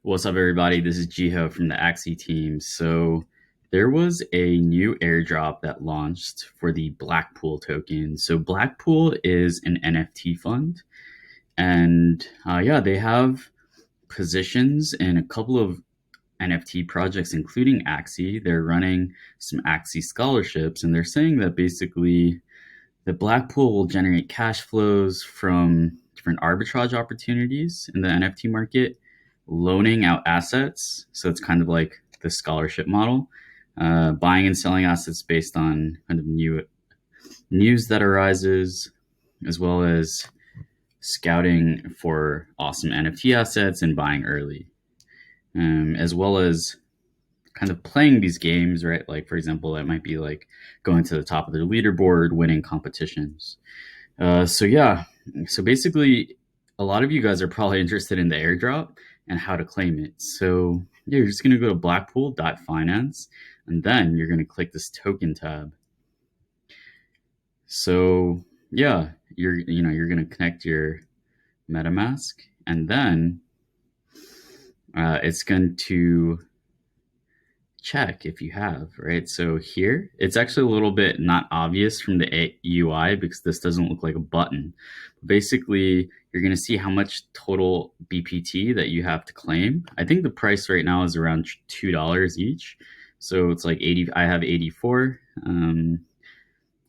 What's up, everybody? This is Jiho from the Axie team. So, there was a new airdrop that launched for the BlackPool token. So, BlackPool is an NFT fund, and yeah, they have positions in a couple of NFT projects, including Axie. They're running some Axie scholarships, and they're saying that basically the BlackPool will generate cash flows from different arbitrage opportunities in the NFT market, loaning out assets. So it's kind of like the scholarship model, buying and selling assets based on kind of new news that arises, as well as scouting for awesome NFT assets and buying early, as well as kind of playing these games, right? Like, for example, it might be like going to the top of their leaderboard, winning competitions. Yeah, so basically, a lot of you guys are probably interested in the airdrop and how to claim it. So yeah, you're just gonna go to blackpool.finance, and then you're gonna click this token tab. So yeah, you're gonna connect your MetaMask, and then it's going to check if you have, right? So here, it's actually a little bit not obvious from the UI because this doesn't look like a button. Basically, you're going to see how much total BPT that you have to claim. I think the price right now is around $2 each. So it's like 80, I have 84.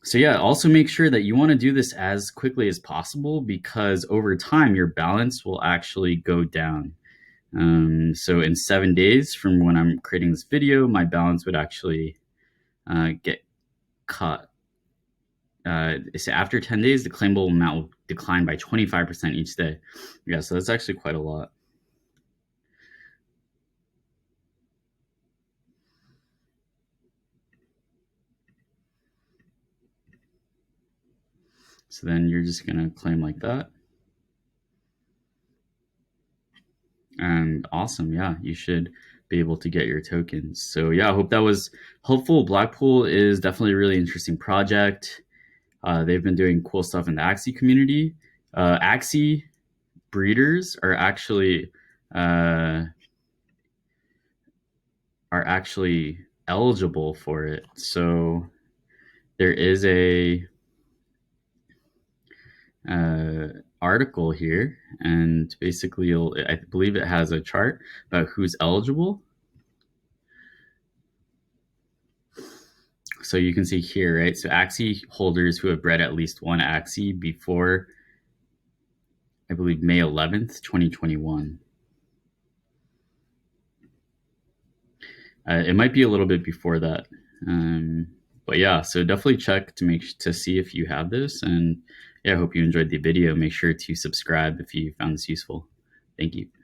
So yeah, also make sure that you want to do this as quickly as possible because over time, your balance will actually go down. So in 7 days from when I'm creating this video, my balance would actually get cut. So after 10 days, the claimable amount will decline by 25% each day. Yeah, so that's actually quite a lot. So then you're just going to claim like that. And awesome. Yeah, you should be able to get your tokens. So yeah, I hope that was helpful. Blackpool is definitely a really interesting project. They've been doing cool stuff in the Axie community. Axie breeders uh, are actually eligible for it. So there is a article here, and basically, I believe it has a chart about who's eligible. So you can see here, right? So Axie holders who have bred at least one Axie before, I believe, May 11th, 2021. It might be a little bit before that. But yeah, so definitely check to see if you have this. And yeah, I hope you enjoyed the video. Make sure to subscribe if you found this useful. Thank you.